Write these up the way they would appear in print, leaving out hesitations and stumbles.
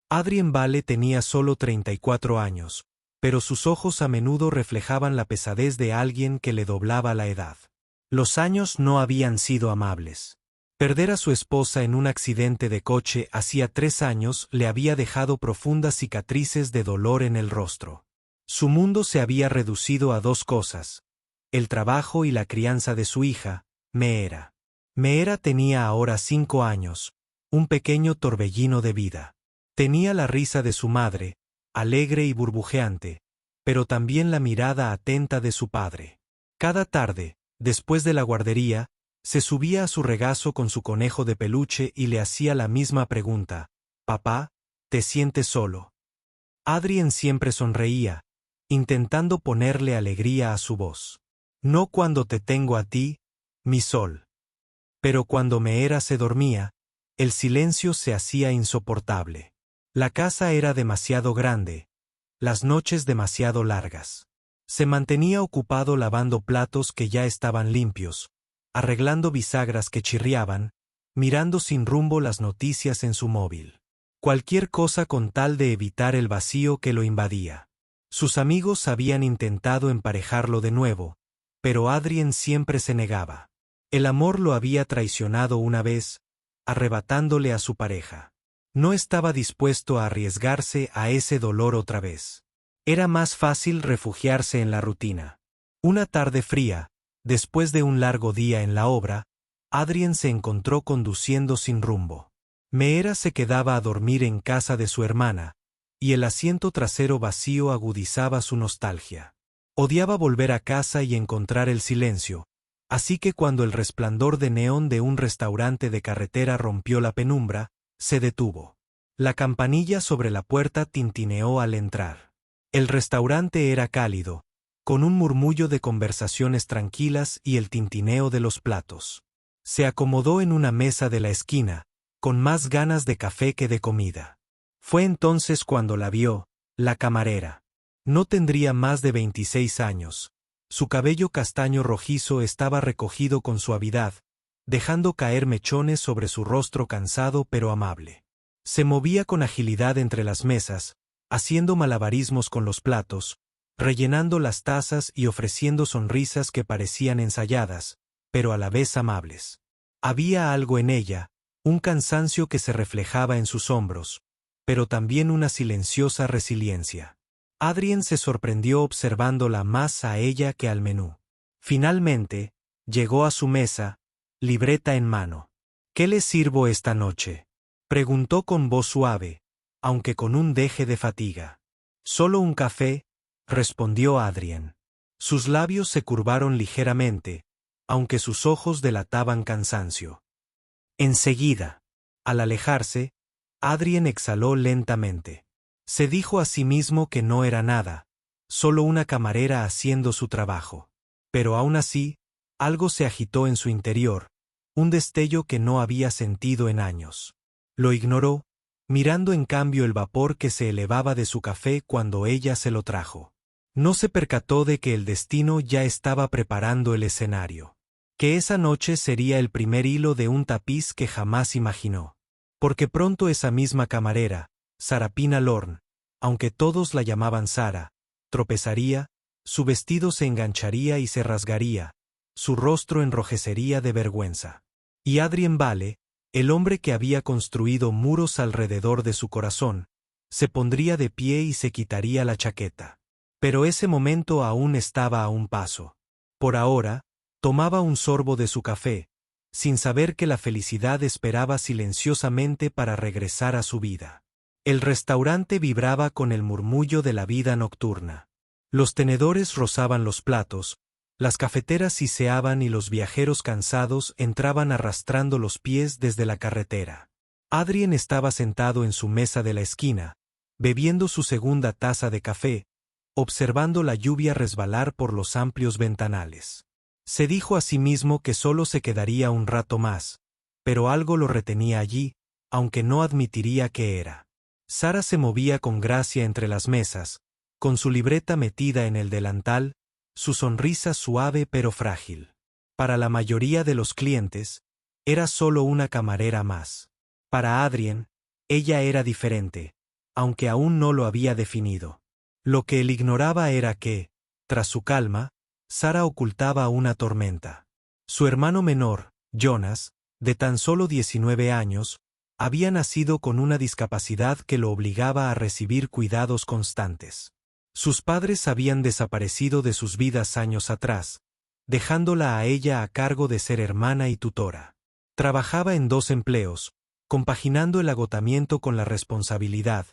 Adrien Vale tenía solo 34 años, pero sus ojos a menudo reflejaban la pesadez de alguien que le doblaba la edad. Los años no habían sido amables. Perder a su esposa en un accidente de coche hacía 3 años le había dejado profundas cicatrices de dolor en el rostro. Su mundo se había reducido a 2 cosas: el trabajo y la crianza de su hija, Meera. Meera tenía ahora 5 años, un pequeño torbellino de vida. Tenía la risa de su madre, alegre y burbujeante, pero también la mirada atenta de su padre. Cada tarde, después de la guardería, se subía a su regazo con su conejo de peluche y le hacía la misma pregunta: «Papá, ¿te sientes solo?». Adrien siempre sonreía, intentando ponerle alegría a su voz. «No cuando te tengo a ti, mi sol». Pero cuando Meera se dormía, el silencio se hacía insoportable. La casa era demasiado grande, las noches demasiado largas. Se mantenía ocupado lavando platos que ya estaban limpios, arreglando bisagras que chirriaban, mirando sin rumbo las noticias en su móvil. Cualquier cosa con tal de evitar el vacío que lo invadía. Sus amigos habían intentado emparejarlo de nuevo, pero Adrien siempre se negaba. El amor lo había traicionado una vez, arrebatándole a su pareja. No estaba dispuesto a arriesgarse a ese dolor otra vez. Era más fácil refugiarse en la rutina. Una tarde fría, después de un largo día en la obra, Adrien se encontró conduciendo sin rumbo. Meera se quedaba a dormir en casa de su hermana, y el asiento trasero vacío agudizaba su nostalgia. Odiaba volver a casa y encontrar el silencio, así que cuando el resplandor de neón de un restaurante de carretera rompió la penumbra, se detuvo. La campanilla sobre la puerta tintineó al entrar. El restaurante era cálido, con un murmullo de conversaciones tranquilas y el tintineo de los platos. Se acomodó en una mesa de la esquina, con más ganas de café que de comida. Fue entonces cuando la vio, la camarera. No tendría más de 26 años. Su cabello castaño rojizo estaba recogido con suavidad, dejando caer mechones sobre su rostro cansado pero amable. Se movía con agilidad entre las mesas, haciendo malabarismos con los platos, rellenando las tazas y ofreciendo sonrisas que parecían ensayadas, pero a la vez amables. Había algo en ella, un cansancio que se reflejaba en sus hombros, pero también una silenciosa resiliencia. Adrien se sorprendió observándola más a ella que al menú. Finalmente, llegó a su mesa, libreta en mano. «¿Qué le sirvo esta noche?», preguntó con voz suave, aunque con un deje de fatiga. «Solo un café», respondió Adrien. Sus labios se curvaron ligeramente, aunque sus ojos delataban cansancio. Enseguida, al alejarse, Adrien exhaló lentamente. Se dijo a sí mismo que no era nada, solo una camarera haciendo su trabajo. Pero aún así, algo se agitó en su interior, un destello que no había sentido en años. Lo ignoró, mirando en cambio el vapor que se elevaba de su café cuando ella se lo trajo. No se percató de que el destino ya estaba preparando el escenario. Que esa noche sería el primer hilo de un tapiz que jamás imaginó. Porque pronto esa misma camarera, Sarapina Lorne, aunque todos la llamaban Sara, tropezaría, su vestido se engancharía y se rasgaría, su rostro enrojecería de vergüenza. Y Adrien Vale, el hombre que había construido muros alrededor de su corazón, se pondría de pie y se quitaría la chaqueta. Pero ese momento aún estaba a un paso. Por ahora, tomaba un sorbo de su café, sin saber que la felicidad esperaba silenciosamente para regresar a su vida. El restaurante vibraba con el murmullo de la vida nocturna. Los tenedores rozaban los platos, las cafeteras siseaban y los viajeros cansados entraban arrastrando los pies desde la carretera. Adrien estaba sentado en su mesa de la esquina, bebiendo su segunda taza de café, observando la lluvia resbalar por los amplios ventanales. Se dijo a sí mismo que solo se quedaría un rato más, pero algo lo retenía allí, aunque no admitiría qué era. Sara se movía con gracia entre las mesas, con su libreta metida en el delantal, su sonrisa suave pero frágil. Para la mayoría de los clientes, era solo una camarera más. Para Adrien, ella era diferente, aunque aún no lo había definido. Lo que él ignoraba era que, tras su calma, Sara ocultaba una tormenta. Su hermano menor, Jonas, de tan solo 19 años, había nacido con una discapacidad que lo obligaba a recibir cuidados constantes. Sus padres habían desaparecido de sus vidas años atrás, dejándola a ella a cargo de ser hermana y tutora. Trabajaba en 2 empleos, compaginando el agotamiento con la responsabilidad,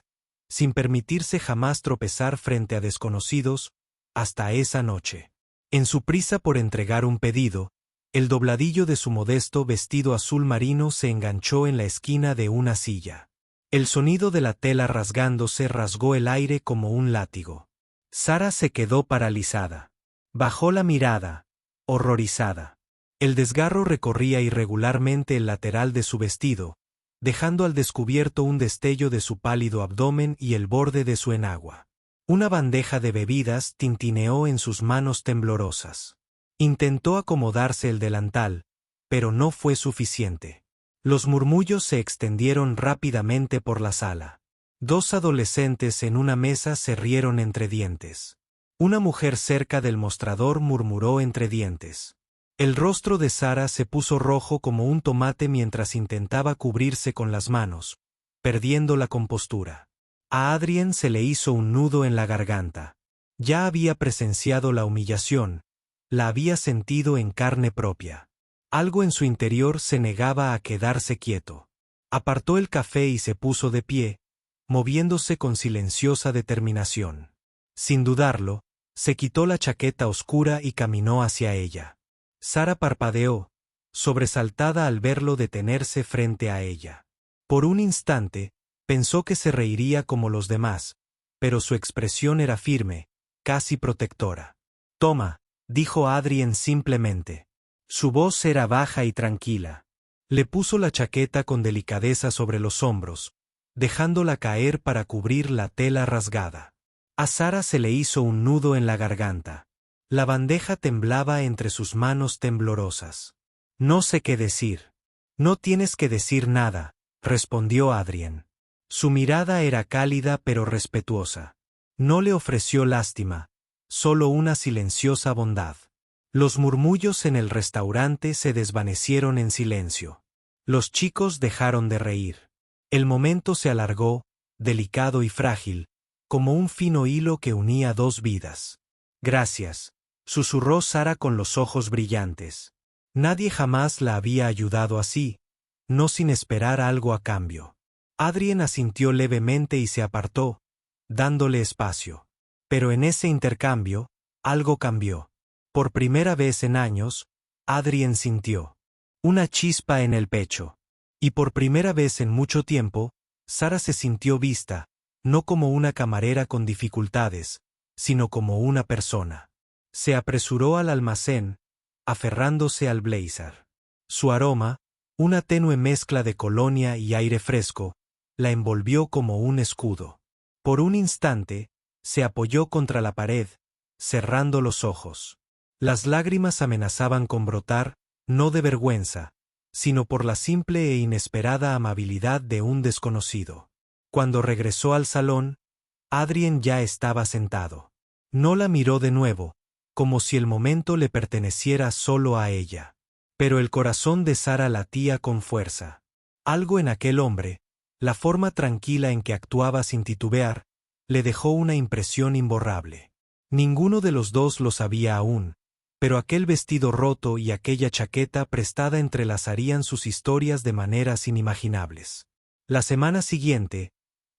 sin permitirse jamás tropezar frente a desconocidos, hasta esa noche. En su prisa por entregar un pedido, el dobladillo de su modesto vestido azul marino se enganchó en la esquina de una silla. El sonido de la tela rasgándose rasgó el aire como un látigo. Sara se quedó paralizada. Bajó la mirada, horrorizada. El desgarro recorría irregularmente el lateral de su vestido, dejando al descubierto un destello de su pálido abdomen y el borde de su enagua. Una bandeja de bebidas tintineó en sus manos temblorosas. Intentó acomodarse el delantal, pero no fue suficiente. Los murmullos se extendieron rápidamente por la sala. 2 adolescentes en una mesa se rieron entre dientes. Una mujer cerca del mostrador murmuró entre dientes. El rostro de Sara se puso rojo como un tomate mientras intentaba cubrirse con las manos, perdiendo la compostura. A Adrien se le hizo un nudo en la garganta. Ya había presenciado la humillación, la había sentido en carne propia. Algo en su interior se negaba a quedarse quieto. Apartó el café y se puso de pie, moviéndose con silenciosa determinación. Sin dudarlo, se quitó la chaqueta oscura y caminó hacia ella. Sara parpadeó, sobresaltada al verlo detenerse frente a ella. Por un instante, pensó que se reiría como los demás, pero su expresión era firme, casi protectora. «Toma», dijo Adrien simplemente. Su voz era baja y tranquila. Le puso la chaqueta con delicadeza sobre los hombros, dejándola caer para cubrir la tela rasgada. A Sara se le hizo un nudo en la garganta. La bandeja temblaba entre sus manos temblorosas. «No sé qué decir». «No tienes que decir nada», respondió Adrien. Su mirada era cálida pero respetuosa. No le ofreció lástima, solo una silenciosa bondad. Los murmullos en el restaurante se desvanecieron en silencio. Los chicos dejaron de reír. El momento se alargó, delicado y frágil, como un fino hilo que unía 2 vidas. «Gracias», susurró Sara con los ojos brillantes. Nadie jamás la había ayudado así, no sin esperar algo a cambio. Adrien asintió levemente y se apartó, dándole espacio. Pero en ese intercambio, algo cambió. Por primera vez en años, Adrien sintió una chispa en el pecho. Y por primera vez en mucho tiempo, Sara se sintió vista, no como una camarera con dificultades, sino como una persona. Se apresuró al almacén, aferrándose al blazer. Su aroma, una tenue mezcla de colonia y aire fresco, la envolvió como un escudo. Por un instante, se apoyó contra la pared, cerrando los ojos. Las lágrimas amenazaban con brotar, no de vergüenza, sino por la simple e inesperada amabilidad de un desconocido. Cuando regresó al salón, Adrien ya estaba sentado. No la miró de nuevo, como si el momento le perteneciera solo a ella. Pero el corazón de Sara latía con fuerza. Algo en aquel hombre, la forma tranquila en que actuaba sin titubear, le dejó una impresión imborrable. Ninguno de los dos lo sabía aún, pero aquel vestido roto y aquella chaqueta prestada entrelazarían sus historias de maneras inimaginables. La semana siguiente,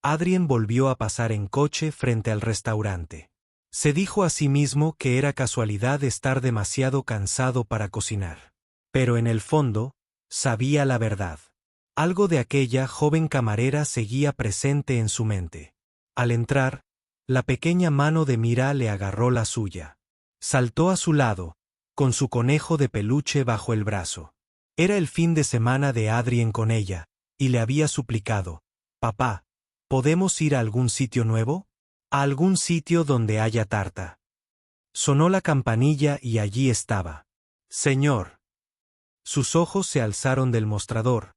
Adrien volvió a pasar en coche frente al restaurante. Se dijo a sí mismo que era casualidad estar demasiado cansado para cocinar. Pero en el fondo, sabía la verdad. Algo de aquella joven camarera seguía presente en su mente. Al entrar, la pequeña mano de Mira le agarró la suya. Saltó a su lado, con su conejo de peluche bajo el brazo. Era el fin de semana de Adrien con ella, y le había suplicado: «Papá, ¿podemos ir a algún sitio nuevo? A algún sitio donde haya tarta». Sonó la campanilla y allí estaba. «Señor». Sus ojos se alzaron del mostrador,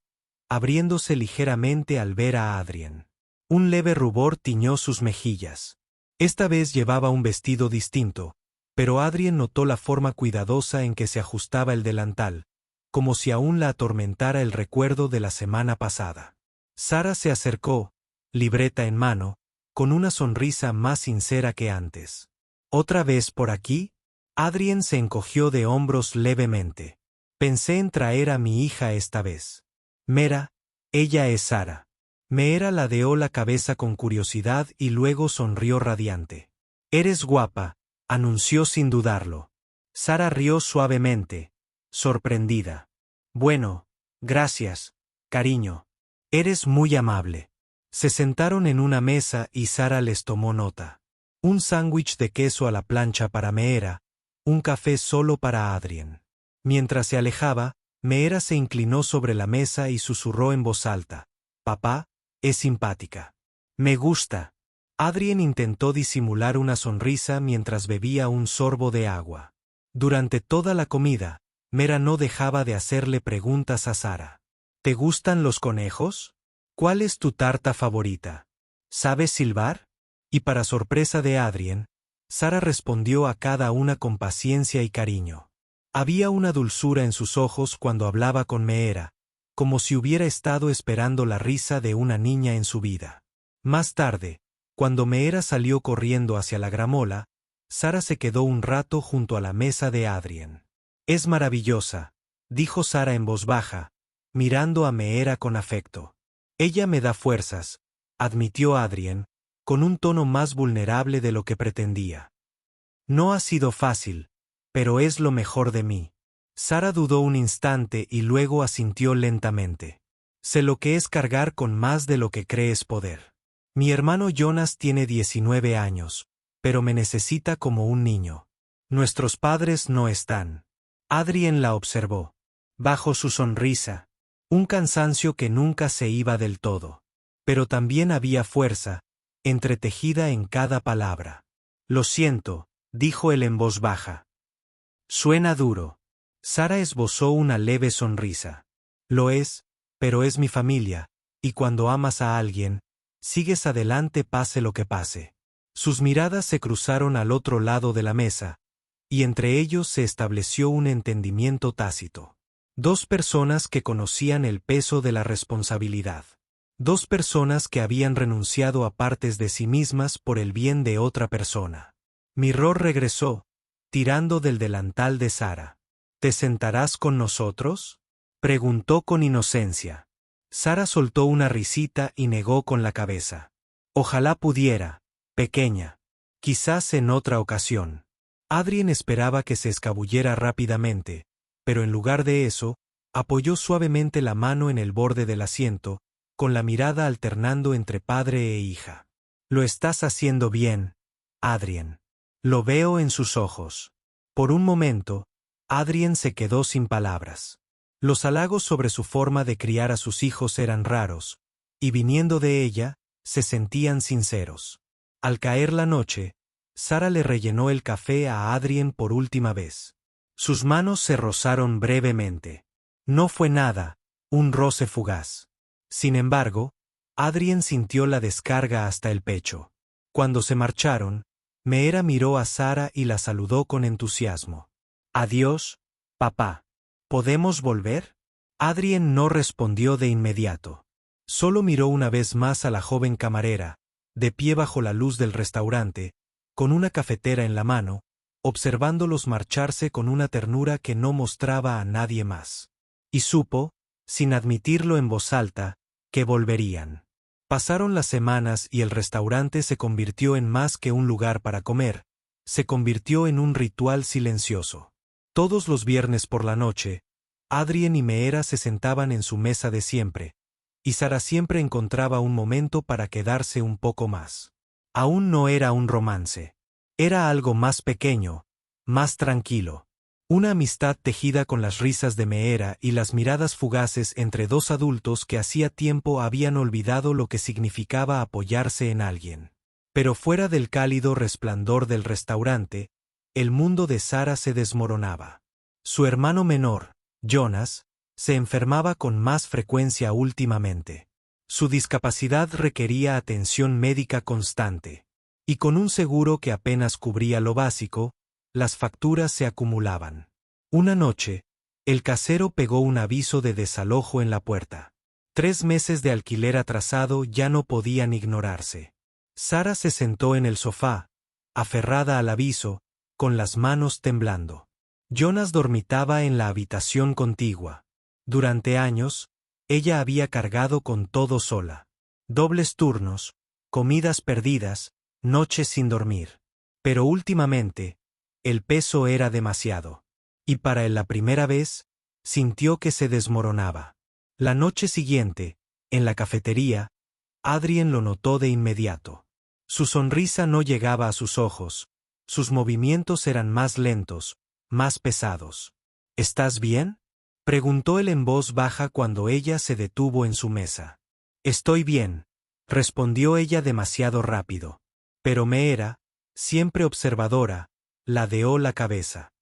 abriéndose ligeramente al ver a Adrien. Un leve rubor tiñó sus mejillas. Esta vez llevaba un vestido distinto, pero Adrien notó la forma cuidadosa en que se ajustaba el delantal, como si aún la atormentara el recuerdo de la semana pasada. Sara se acercó, libreta en mano, con una sonrisa más sincera que antes. ¿Otra vez por aquí? Adrien se encogió de hombros levemente. Pensé en traer a mi hija esta vez. Mera, ella es Sara. Meera ladeó la cabeza con curiosidad y luego sonrió radiante. Eres guapa, anunció sin dudarlo. Sara rió suavemente, sorprendida. Bueno, gracias, cariño. Eres muy amable. Se sentaron en una mesa y Sara les tomó nota. Un sándwich de queso a la plancha para Meera, un café solo para Adrien. Mientras se alejaba, Meera se inclinó sobre la mesa y susurró en voz alta. Papá, es simpática. Me gusta. Adrien intentó disimular una sonrisa mientras bebía un sorbo de agua. Durante toda la comida, Meera no dejaba de hacerle preguntas a Sara. ¿Te gustan los conejos? ¿Cuál es tu tarta favorita? ¿Sabes silbar? Y para sorpresa de Adrien, Sara respondió a cada una con paciencia y cariño. Había una dulzura en sus ojos cuando hablaba con Meera, como si hubiera estado esperando la risa de una niña en su vida. Más tarde, cuando Meera salió corriendo hacia la gramola, Sara se quedó un rato junto a la mesa de Adrien. Es maravillosa, dijo Sara en voz baja, mirando a Meera con afecto. Ella me da fuerzas, admitió Adrien, con un tono más vulnerable de lo que pretendía. No ha sido fácil, pero es lo mejor de mí. Sara dudó un instante y luego asintió lentamente. Sé lo que es cargar con más de lo que crees poder. Mi hermano Jonas tiene 19 años, pero me necesita como un niño. Nuestros padres no están. Adrien la observó. Bajo su sonrisa, un cansancio que nunca se iba del todo. Pero también había fuerza, entretejida en cada palabra. Lo siento, dijo él en voz baja. Suena duro. Sara esbozó una leve sonrisa. Lo es, pero es mi familia, y cuando amas a alguien, sigues adelante pase lo que pase. Sus miradas se cruzaron al otro lado de la mesa, y entre ellos se estableció un entendimiento tácito. Dos personas que conocían el peso de la responsabilidad. Dos personas que habían renunciado a partes de sí mismas por el bien de otra persona. Mirror regresó, tirando del delantal de Sara. ¿Te sentarás con nosotros? Preguntó con inocencia. Sara soltó una risita y negó con la cabeza. Ojalá pudiera, pequeña. Quizás en otra ocasión. Adrien esperaba que se escabullera rápidamente, pero en lugar de eso, apoyó suavemente la mano en el borde del asiento, con la mirada alternando entre padre e hija. Lo estás haciendo bien, Adrien. Lo veo en sus ojos. Por un momento, Adrien se quedó sin palabras. Los halagos sobre su forma de criar a sus hijos eran raros, y viniendo de ella, se sentían sinceros. Al caer la noche, Sara le rellenó el café a Adrien por última vez. Sus manos se rozaron brevemente. No fue nada, un roce fugaz. Sin embargo, Adrien sintió la descarga hasta el pecho. Cuando se marcharon, Meera miró a Sara y la saludó con entusiasmo. Adiós, papá. ¿Podemos volver? Adrien no respondió de inmediato. Solo miró una vez más a la joven camarera, de pie bajo la luz del restaurante, con una cafetera en la mano, observándolos marcharse con una ternura que no mostraba a nadie más. Y supo, sin admitirlo en voz alta, que volverían. Pasaron las semanas y el restaurante se convirtió en más que un lugar para comer, se convirtió en un ritual silencioso. Todos los viernes por la noche, Adrien y Meera se sentaban en su mesa de siempre, y Sara siempre encontraba un momento para quedarse un poco más. Aún no era un romance. Era algo más pequeño, más tranquilo. Una amistad tejida con las risas de Meera y las miradas fugaces entre dos adultos que hacía tiempo habían olvidado lo que significaba apoyarse en alguien. Pero fuera del cálido resplandor del restaurante, el mundo de Sara se desmoronaba. Su hermano menor, Jonas, se enfermaba con más frecuencia últimamente. Su discapacidad requería atención médica constante. Y con un seguro que apenas cubría lo básico, las facturas se acumulaban. Una noche, el casero pegó un aviso de desalojo en la puerta. 3 meses de alquiler atrasado ya no podían ignorarse. Sara se sentó en el sofá, aferrada al aviso, con las manos temblando. Jonas dormitaba en la habitación contigua. Durante años, ella había cargado con todo sola. Dobles turnos, comidas perdidas, noches sin dormir. Pero últimamente, el peso era demasiado. Y para él la primera vez, sintió que se desmoronaba. La noche siguiente, en la cafetería, Adrien lo notó de inmediato. Su sonrisa no llegaba a sus ojos, sus movimientos eran más lentos, más pesados. ¿Estás bien?, preguntó él en voz baja cuando ella se detuvo en su mesa. Estoy bien, respondió ella demasiado rápido. Pero Meera, siempre observadora, ladeó la cabeza.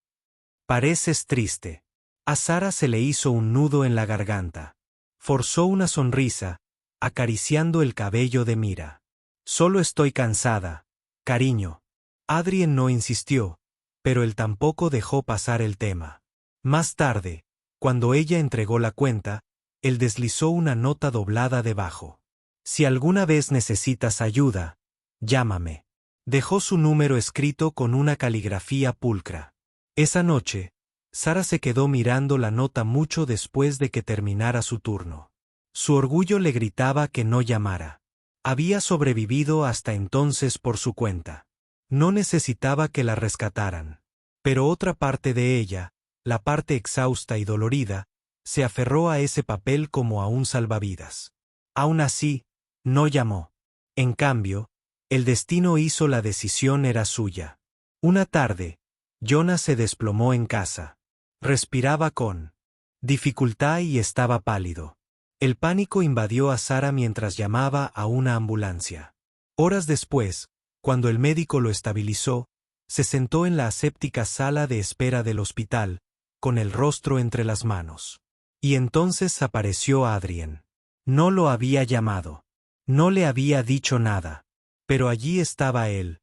Pareces triste. A Sara se le hizo un nudo en la garganta. Forzó una sonrisa, acariciando el cabello de Mira. Solo estoy cansada, cariño. Adrien no insistió, pero él tampoco dejó pasar el tema. Más tarde, cuando ella entregó la cuenta, él deslizó una nota doblada debajo. Si alguna vez necesitas ayuda, llámame. Dejó su número escrito con una caligrafía pulcra. Esa noche, Sara se quedó mirando la nota mucho después de que terminara su turno. Su orgullo le gritaba que no llamara. Había sobrevivido hasta entonces por su cuenta. No necesitaba que la rescataran. Pero otra parte de ella, la parte exhausta y dolorida, se aferró a ese papel como a un salvavidas. Aún así, no llamó. En cambio, el destino hizo la decisión era suya. Una tarde, Jonas se desplomó en casa. Respiraba con dificultad y estaba pálido. El pánico invadió a Sara mientras llamaba a una ambulancia. Horas después, cuando el médico lo estabilizó, se sentó en la aséptica sala de espera del hospital, con el rostro entre las manos. Y entonces apareció Adrien. No lo había llamado. No le había dicho nada. Pero allí estaba él,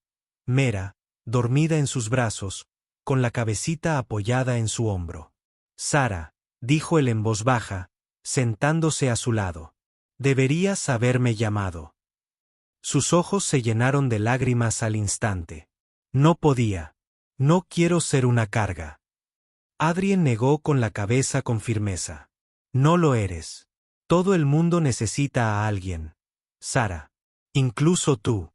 Meera, dormida en sus brazos, con la cabecita apoyada en su hombro. Sara, dijo él en voz baja, sentándose a su lado. Deberías haberme llamado. Sus ojos se llenaron de lágrimas al instante. No podía. No quiero ser una carga. Adrien negó con la cabeza con firmeza. No lo eres. Todo el mundo necesita a alguien. Sara. Incluso tú.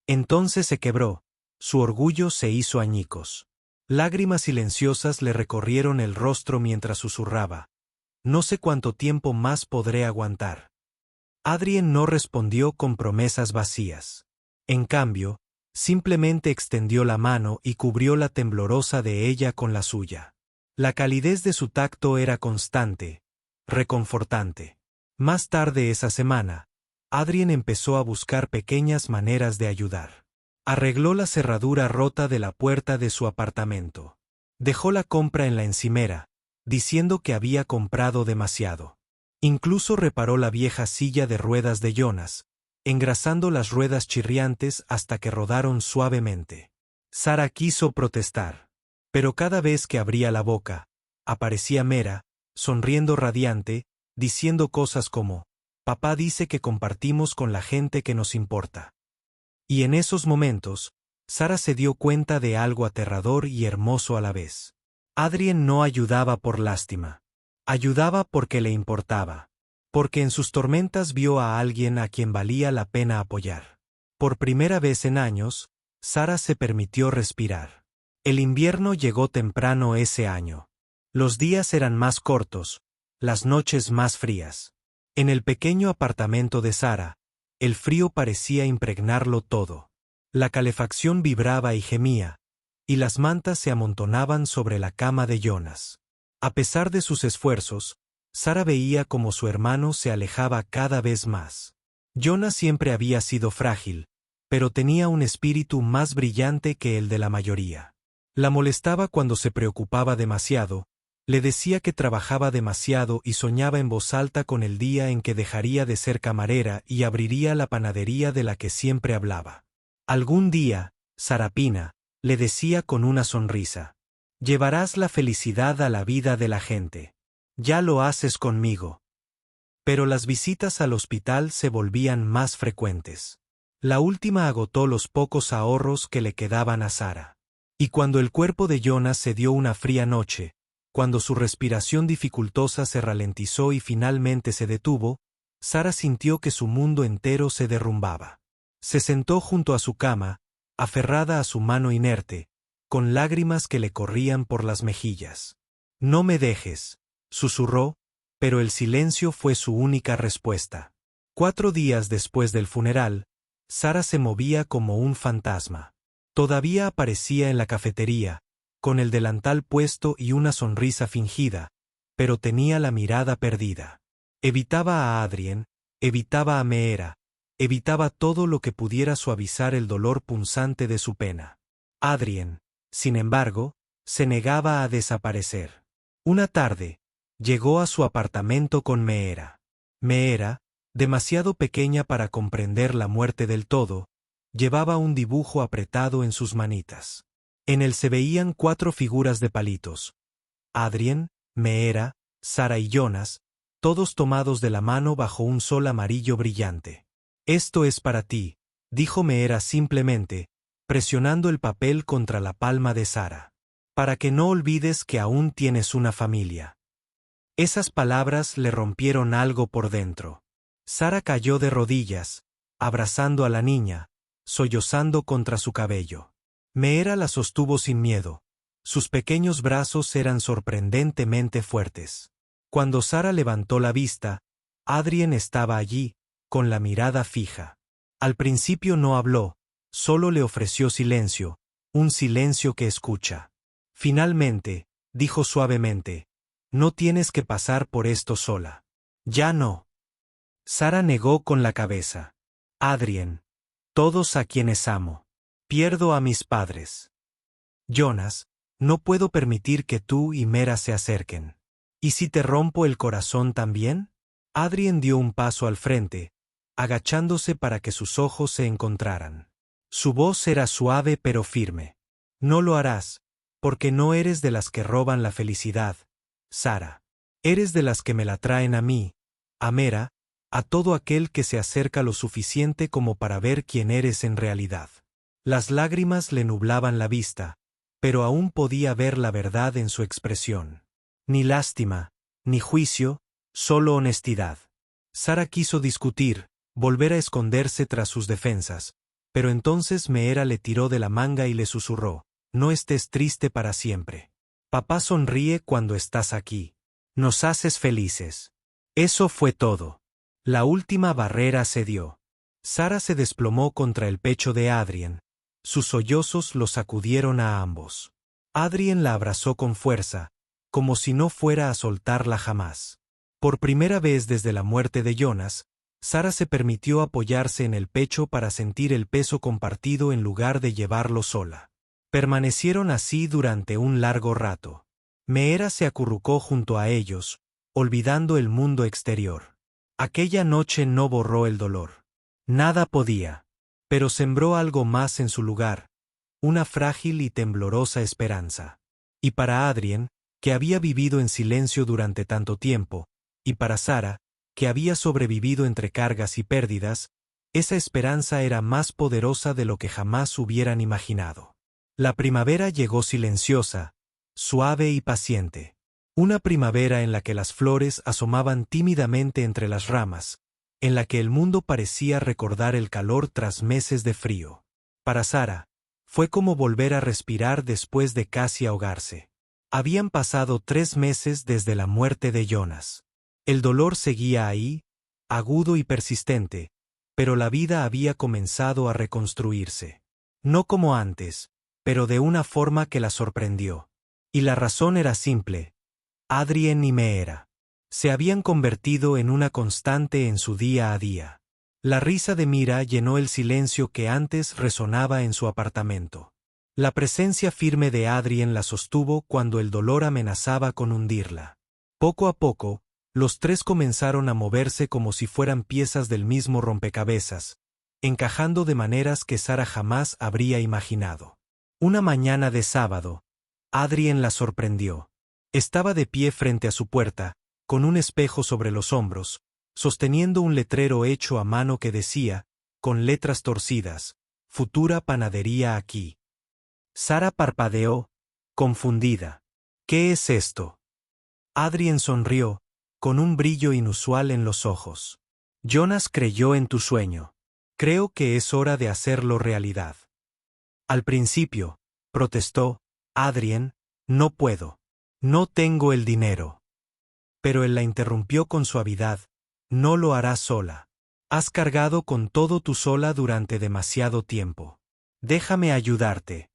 Entonces se quebró. Su orgullo se hizo añicos. Lágrimas silenciosas le recorrieron el rostro mientras susurraba. No sé cuánto tiempo más podré aguantar. Adrien no respondió con promesas vacías. En cambio, simplemente extendió la mano y cubrió la temblorosa de ella con la suya. La calidez de su tacto era constante, reconfortante. Más tarde esa semana, Adrien empezó a buscar pequeñas maneras de ayudar. Arregló la cerradura rota de la puerta de su apartamento. Dejó la compra en la encimera, diciendo que había comprado demasiado. Incluso reparó la vieja silla de ruedas de Jonas, engrasando las ruedas chirriantes hasta que rodaron suavemente. Sara quiso protestar. Pero cada vez que abría la boca, aparecía Meera, sonriendo radiante, diciendo cosas como, «Papá dice que compartimos con la gente que nos importa». Y en esos momentos, Sara se dio cuenta de algo aterrador y hermoso a la vez. Adrien no ayudaba por lástima. Ayudaba porque le importaba. Porque en sus tormentas vio a alguien a quien valía la pena apoyar. Por primera vez en años, Sara se permitió respirar. El invierno llegó temprano ese año. Los días eran más cortos, las noches más frías. En el pequeño apartamento de Sara, el frío parecía impregnarlo todo. La calefacción vibraba y gemía, y las mantas se amontonaban sobre la cama de Jonas. A pesar de sus esfuerzos, Sara veía como su hermano se alejaba cada vez más. Jonas siempre había sido frágil, pero tenía un espíritu más brillante que el de la mayoría. La molestaba cuando se preocupaba demasiado, Le decía que trabajaba demasiado y soñaba en voz alta con el día en que dejaría de ser camarera y abriría la panadería de la que siempre hablaba. Algún día, Sarapina, le decía con una sonrisa, llevarás la felicidad a la vida de la gente. Ya lo haces conmigo. Pero las visitas al hospital se volvían más frecuentes. La última agotó los pocos ahorros que le quedaban a Sara. Y cuando el cuerpo de Jonas se dio una fría noche, cuando su respiración dificultosa se ralentizó y finalmente se detuvo, Sara sintió que su mundo entero se derrumbaba. Se sentó junto a su cama, aferrada a su mano inerte, con lágrimas que le corrían por las mejillas. «No me dejes», susurró, pero el silencio fue su única respuesta. 4 días después del funeral, Sara se movía como un fantasma. Todavía aparecía en la cafetería, con el delantal puesto y una sonrisa fingida, pero tenía la mirada perdida. Evitaba a Adrien, evitaba a Meera, evitaba todo lo que pudiera suavizar el dolor punzante de su pena. Adrien, sin embargo, se negaba a desaparecer. Una tarde, llegó a su apartamento con Meera. Meera, demasiado pequeña para comprender la muerte del todo, llevaba un dibujo apretado en sus manitas. En él se veían 4 figuras de palitos. Adrien, Meera, Sara y Jonas, todos tomados de la mano bajo un sol amarillo brillante. «Esto es para ti», dijo Meera simplemente, presionando el papel contra la palma de Sara. «Para que no olvides que aún tienes una familia». Esas palabras le rompieron algo por dentro. Sara cayó de rodillas, abrazando a la niña, sollozando contra su cabello. Meera la sostuvo sin miedo. Sus pequeños brazos eran sorprendentemente fuertes. Cuando Sara levantó la vista, Adrien estaba allí, con la mirada fija. Al principio no habló, solo le ofreció silencio, un silencio que escucha. Finalmente, dijo suavemente, «No tienes que pasar por esto sola». «Ya no». Sara negó con la cabeza. «Adrien, todos a quienes amo. Pierdo a mis padres. Jonas, no puedo permitir que tú y Meera se acerquen. ¿Y si te rompo el corazón también?» Adrien dio un paso al frente, agachándose para que sus ojos se encontraran. Su voz era suave pero firme. «No lo harás, porque no eres de las que roban la felicidad, Sara. Eres de las que me la traen a mí, a Meera, a todo aquel que se acerca lo suficiente como para ver quién eres en realidad». Las lágrimas le nublaban la vista, pero aún podía ver la verdad en su expresión. Ni lástima, ni juicio, solo honestidad. Sara quiso discutir, volver a esconderse tras sus defensas, pero entonces Meera le tiró de la manga y le susurró, «No estés triste para siempre. Papá sonríe cuando estás aquí. Nos haces felices». Eso fue todo. La última barrera cedió. Sara se desplomó contra el pecho de Adrien. Sus sollozos lo sacudieron a ambos. Adrien la abrazó con fuerza, como si no fuera a soltarla jamás. Por primera vez desde la muerte de Jonas, Sara se permitió apoyarse en el pecho para sentir el peso compartido en lugar de llevarlo sola. Permanecieron así durante un largo rato. Meera se acurrucó junto a ellos, olvidando el mundo exterior. Aquella noche no borró el dolor. Nada podía. Pero sembró algo más en su lugar, una frágil y temblorosa esperanza. Y para Adrien, que había vivido en silencio durante tanto tiempo, y para Sara, que había sobrevivido entre cargas y pérdidas, esa esperanza era más poderosa de lo que jamás hubieran imaginado. La primavera llegó silenciosa, suave y paciente. Una primavera en la que las flores asomaban tímidamente entre las ramas, en la que el mundo parecía recordar el calor tras meses de frío. Para Sara, fue como volver a respirar después de casi ahogarse. Habían pasado 3 meses desde la muerte de Jonas. El dolor seguía ahí, agudo y persistente, pero la vida había comenzado a reconstruirse. No como antes, pero de una forma que la sorprendió. Y la razón era simple. Adrien y Meera se habían convertido en una constante en su día a día. La risa de Mira llenó el silencio que antes resonaba en su apartamento. La presencia firme de Adrien la sostuvo cuando el dolor amenazaba con hundirla. Poco a poco, los tres comenzaron a moverse como si fueran piezas del mismo rompecabezas, encajando de maneras que Sara jamás habría imaginado. Una mañana de sábado, Adrien la sorprendió. Estaba de pie frente a su puerta, con un espejo sobre los hombros, sosteniendo un letrero hecho a mano que decía, con letras torcidas, «Futura panadería aquí». Sara parpadeó, confundida. «¿Qué es esto?» Adrien sonrió, con un brillo inusual en los ojos. «Jonas creyó en tu sueño. Creo que es hora de hacerlo realidad». Al principio, protestó, Adrien, «no puedo. No tengo el dinero». Pero él la interrumpió con suavidad, «no lo harás sola. Has cargado con todo tú sola durante demasiado tiempo. Déjame ayudarte».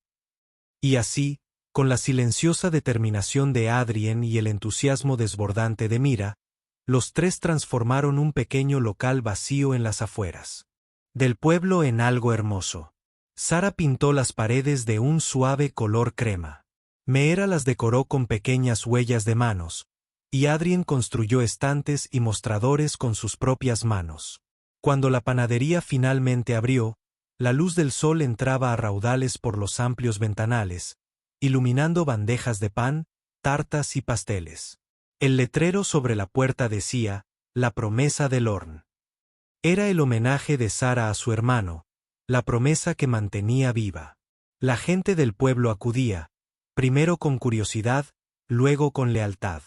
Y así, con la silenciosa determinación de Adrien y el entusiasmo desbordante de Mira, los tres transformaron un pequeño local vacío en las afueras del pueblo en algo hermoso. Sara pintó las paredes de un suave color crema. Meera las decoró con pequeñas huellas de manos, y Adrien construyó estantes y mostradores con sus propias manos. Cuando la panadería finalmente abrió, la luz del sol entraba a raudales por los amplios ventanales, iluminando bandejas de pan, tartas y pasteles. El letrero sobre la puerta decía, «La promesa del horno». Era el homenaje de Sara a su hermano, la promesa que mantenía viva. La gente del pueblo acudía, primero con curiosidad, luego con lealtad.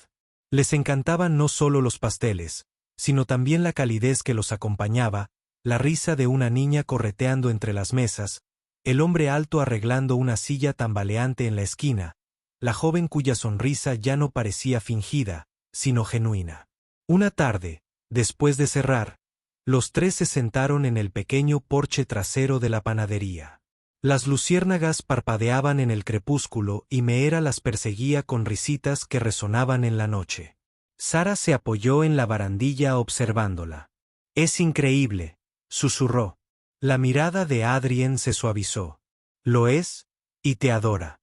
Les encantaban no solo los pasteles, sino también la calidez que los acompañaba, la risa de una niña correteando entre las mesas, el hombre alto arreglando una silla tambaleante en la esquina, la joven cuya sonrisa ya no parecía fingida, sino genuina. Una tarde, después de cerrar, los tres se sentaron en el pequeño porche trasero de la panadería. Las luciérnagas parpadeaban en el crepúsculo y Meera las perseguía con risitas que resonaban en la noche. Sara se apoyó en la barandilla observándola. «Es increíble», susurró. La mirada de Adrien se suavizó. «Lo es, y te adora».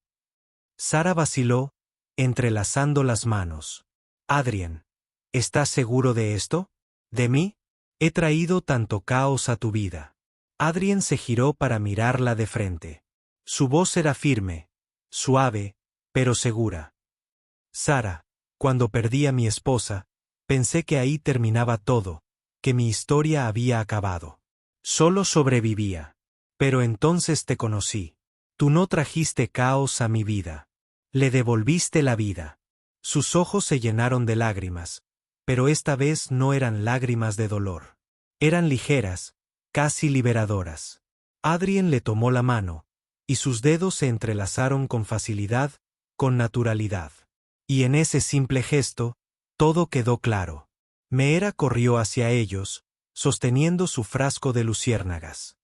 Sara vaciló, entrelazando las manos. «Adrien, ¿estás seguro de esto? ¿De mí? He traído tanto caos a tu vida». Adrien se giró para mirarla de frente. Su voz era firme, suave, pero segura. «Sara, cuando perdí a mi esposa, pensé que ahí terminaba todo, que mi historia había acabado. Solo sobrevivía. Pero entonces te conocí. Tú no trajiste caos a mi vida. Le devolviste la vida». Sus ojos se llenaron de lágrimas, pero esta vez no eran lágrimas de dolor. Eran ligeras, casi liberadoras. Adrien le tomó la mano, y sus dedos se entrelazaron con facilidad, con naturalidad. Y en ese simple gesto, todo quedó claro. Meera corrió hacia ellos, sosteniendo su frasco de luciérnagas.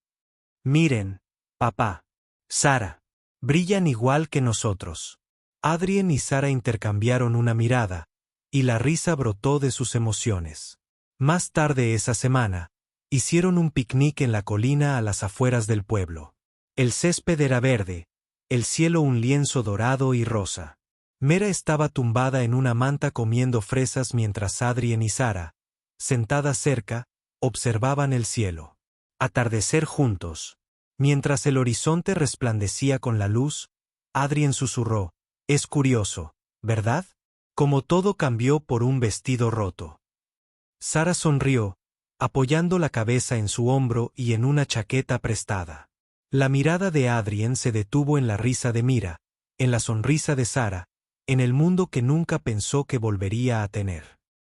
«Miren, papá, Sara, brillan igual que nosotros». Adrien y Sara intercambiaron una mirada, y la risa brotó de sus emociones. Más tarde esa semana, hicieron un picnic en la colina a las afueras del pueblo. El césped era verde, el cielo un lienzo dorado y rosa. Meera estaba tumbada en una manta comiendo fresas mientras Adrien y Sara, sentadas cerca, observaban el cielo. Atardecer juntos. Mientras el horizonte resplandecía con la luz, Adrien susurró, «Es curioso, ¿verdad? Como todo cambió por un vestido roto». Sara sonrió, apoyando la cabeza en su hombro y en una chaqueta prestada. La mirada de Adrien se detuvo en la risa de Mira, en la sonrisa de Sara, en el mundo que nunca pensó que volvería a tener.